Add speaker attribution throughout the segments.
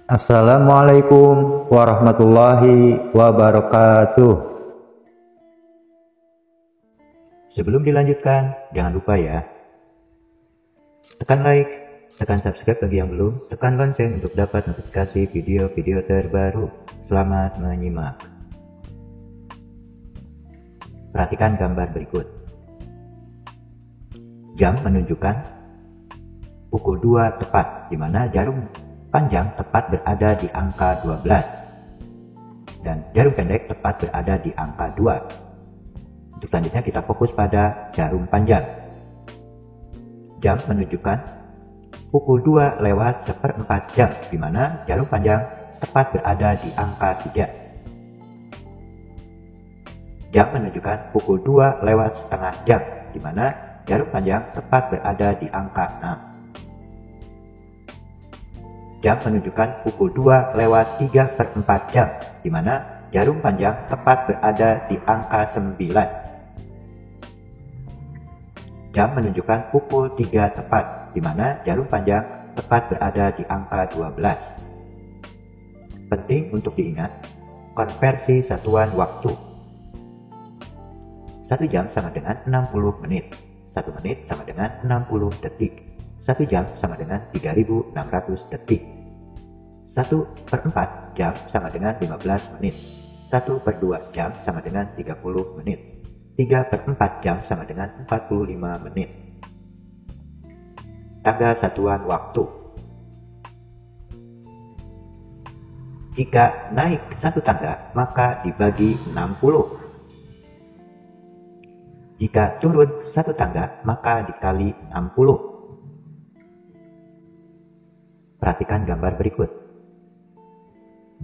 Speaker 1: Assalamualaikum warahmatullahi wabarakatuh. Sebelum dilanjutkan, jangan lupa ya, tekan like, tekan subscribe bagi yang belum, tekan lonceng untuk dapat notifikasi video-video terbaru. Selamat menyimak. Perhatikan gambar berikut. Jam menunjukkan pukul 2 tepat, di mana jarum panjang tepat berada di angka 12 dan jarum pendek tepat berada di angka 2. Untuk selanjutnya kita fokus pada jarum panjang. Jam menunjukkan pukul 2 lewat 1/4 jam, di mana jarum panjang tepat berada di angka 3. Jam menunjukkan pukul 2 lewat setengah jam, di mana jarum panjang tepat berada di angka 6. Jam menunjukkan pukul 2 lewat 3/4 jam, di mana jarum panjang tepat berada di angka 9. Jam menunjukkan pukul 3 tepat, di mana jarum panjang tepat berada di angka 12. Penting untuk diingat, konversi satuan waktu. 1 jam sama dengan 60 menit, 1 menit sama dengan 60 detik, 1 jam sama dengan 3.600 detik. 1/4 jam sama dengan 15 menit. 1/2 jam sama dengan 30 menit. 3/4 jam sama dengan 45 menit. Tangga satuan waktu. Jika naik 1 tangga, maka dibagi 60. Jika turun 1 tangga, maka dikali 60. Perhatikan gambar berikut.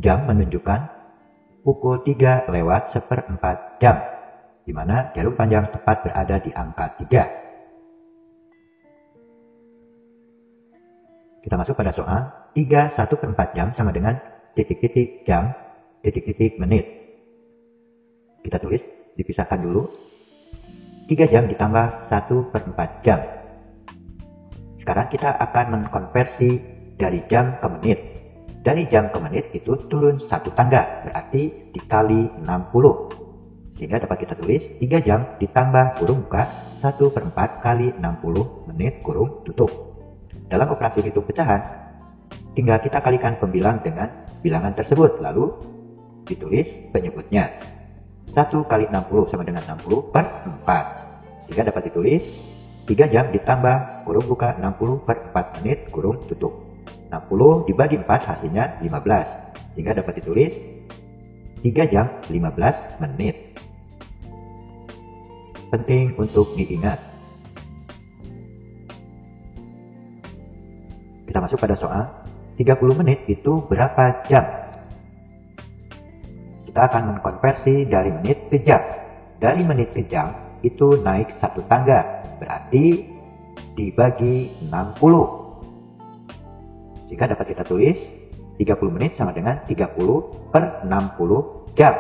Speaker 1: Jam menunjukkan pukul 3 lewat 1/4 jam, di mana jarum panjang tepat berada di angka 3. Kita masuk pada soal. 3 1/4 jam sama dengan titik-titik jam, titik-titik menit. Kita tulis, dipisahkan dulu. 3 jam ditambah 1/4 jam. Sekarang kita akan mengkonversi dari jam ke menit. Dari jam ke menit itu turun 1 tangga, berarti dikali 60. Sehingga dapat kita tulis 3 jam ditambah kurung buka 1/4 kali 60 menit kurung tutup. Dalam operasi hitung pecahan, tinggal kita kalikan pembilang dengan bilangan tersebut, lalu ditulis penyebutnya. 1 kali 60 sama dengan 60/4. Sehingga dapat ditulis 3 jam ditambah kurung buka 60/4 menit kurung tutup. 60 dibagi 4 hasilnya 15. Sehingga dapat ditulis 3 jam 15 menit. Penting untuk diingat. Kita masuk pada soal. 30 menit itu berapa jam? Kita akan mengkonversi dari menit ke jam. Dari menit ke jam itu naik 1 tangga, berarti dibagi 60. Jika dapat kita tulis 30 menit sama dengan 30/60 jam.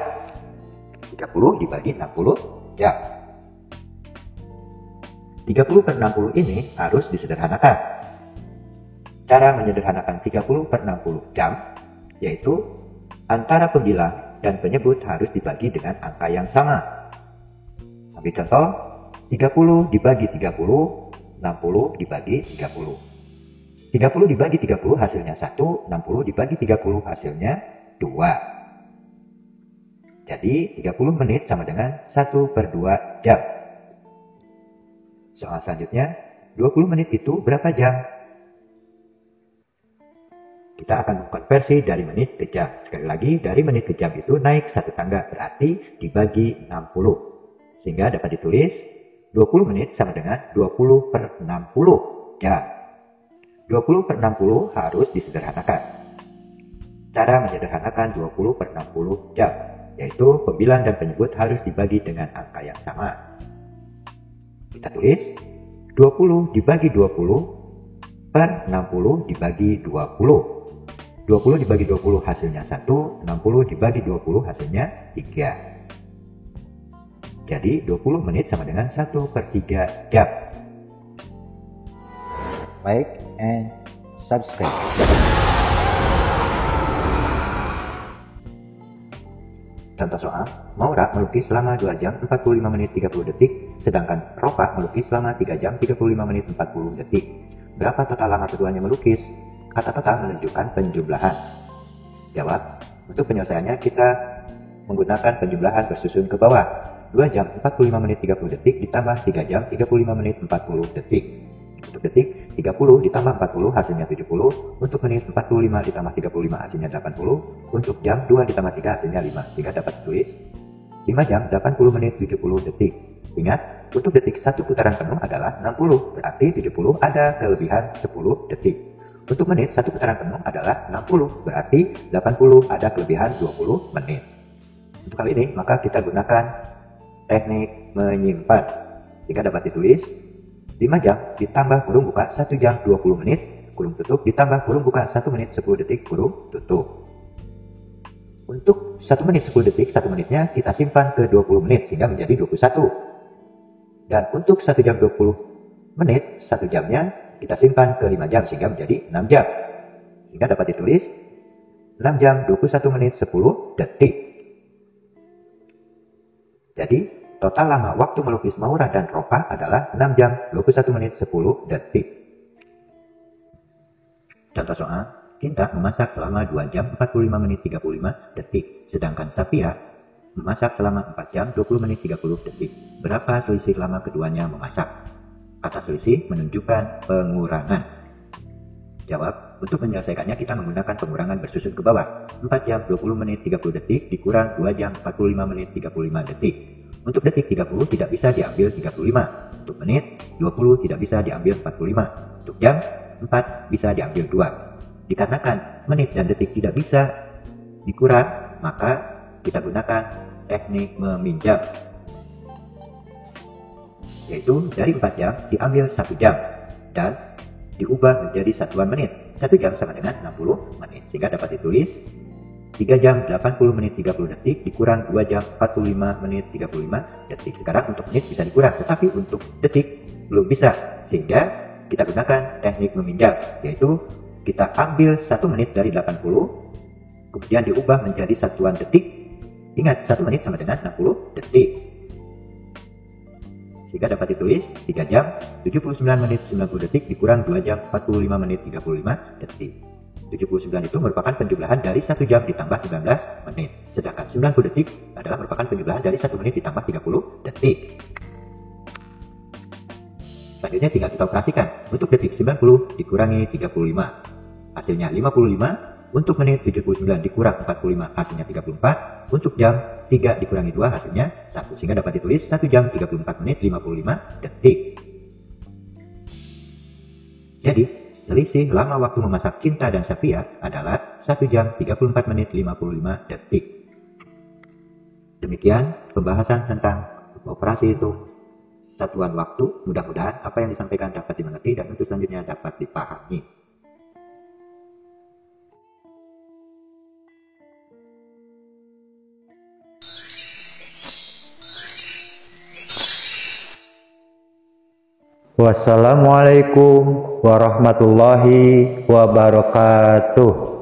Speaker 1: 30 dibagi 60 jam. 30/60 ini harus disederhanakan. Cara menyederhanakan 30/60 jam yaitu antara pembilang dan penyebut harus dibagi dengan angka yang sama. Ambil contoh, 30 dibagi 30, 60 dibagi 30. 30 dibagi 30 hasilnya 1, 60 dibagi 30 hasilnya 2. Jadi 30 menit sama dengan 1/2 jam. Soal selanjutnya, 20 menit itu berapa jam? Kita akan mengkonversi dari menit ke jam. Sekali lagi, dari menit ke jam itu naik 1 tangga, berarti dibagi 60. Sehingga dapat ditulis 20 menit sama dengan 20/60 jam. 20/60 harus disederhanakan. Cara menyederhanakan 20/60 jam, yaitu pembilang dan penyebut harus dibagi dengan angka yang sama. Kita tulis 20 dibagi 20/60 dibagi 20. 20 dibagi 20 hasilnya 1, 60 dibagi 20 hasilnya 3. Jadi 20 menit sama dengan 1/3 jam. Like and subscribe. Contoh soal, Maura melukis selama 2 jam 45 menit 30 detik, sedangkan Ropa melukis selama 3 jam 35 menit 40 detik. Berapa total lama keduanya melukis? Kata total menunjukkan penjumlahan. Jawab, untuk penyelesaiannya kita menggunakan penjumlahan bersusun ke bawah. 2 jam 45 menit 30 detik ditambah 3 jam 35 menit 40 detik. Untuk detik, 30 ditambah 40 hasilnya 70. Untuk menit, 45 ditambah 35 hasilnya 80. Untuk jam, 2 ditambah 3 hasilnya 5. Sehingga dapat ditulis 5 jam 80 menit 70 detik. Ingat, untuk detik 1 putaran penuh adalah 60. Berarti 70 ada kelebihan 10 detik. Untuk menit, 1 putaran penuh adalah 60. Berarti 80 ada kelebihan 20 menit. Untuk kali ini, maka kita gunakan teknik menyimpan. Jika dapat ditulis 5 jam ditambah kurung buka 1 jam 20 menit, kurung tutup ditambah kurung buka 1 menit 10 detik, kurung tutup. Untuk 1 menit 10 detik, 1 menitnya kita simpan ke 20 menit sehingga menjadi 21. Dan untuk 1 jam 20 menit, 1 jamnya kita simpan ke 5 jam sehingga menjadi 6 jam. Sehingga dapat ditulis 6 jam 21 menit 10 detik. Jadi, total lama waktu melukis Maura dan Ropa adalah 6 jam 21 menit 10 detik. Contoh soal, Kinta memasak selama 2 jam 45 menit 35 detik, sedangkan Sapia memasak selama 4 jam 20 menit 30 detik. Berapa selisih lama keduanya memasak? Kata selisih menunjukkan pengurangan. Jawab, untuk menyelesaikannya kita menggunakan pengurangan bersusun ke bawah. 4 jam 20 menit 30 detik dikurang 2 jam 45 menit 35 detik. Untuk detik 30 tidak bisa diambil 35. Untuk menit 20 tidak bisa diambil 45. Untuk jam 4 bisa diambil 2. Dikarenakan menit dan detik tidak bisa dikurang, maka kita gunakan teknik meminjam. Yaitu dari 4 jam diambil 1 jam dan diubah menjadi satuan menit. 1 jam sama dengan 60 menit. Sehingga dapat ditulis 3 jam 80 menit 30 detik dikurang 2 jam 45 menit 35 detik. Sekarang untuk menit bisa dikurang, tetapi untuk detik belum bisa. Sehingga kita gunakan teknik meminjam, yaitu kita ambil 1 menit dari 80, kemudian diubah menjadi satuan detik. Ingat, 1 menit sama dengan 60 detik. Sehingga dapat ditulis 3 jam 79 menit 90 detik dikurang 2 jam 45 menit 35 detik. 79 itu merupakan penjumlahan dari 1 jam ditambah 19 menit. Sedangkan 90 detik adalah merupakan penjumlahan dari 1 menit ditambah 30 detik. Selanjutnya tinggal kita operasikan. Untuk detik 90 dikurangi 35. Hasilnya 55. Untuk menit 79 dikurang 45 hasilnya 34. Untuk jam 3 dikurangi 2 hasilnya 1. Sehingga dapat ditulis 1 jam 34 menit 55 detik. Jadi, selisih lama waktu memasak Cinta dan Sapia adalah 1 jam 34 menit 55 detik. Demikian pembahasan tentang operasi hitung satuan waktu. Mudah-mudahan apa yang disampaikan dapat dimengerti dan untuk selanjutnya dapat dipahami. Wassalamualaikum warahmatullahi wabarakatuh.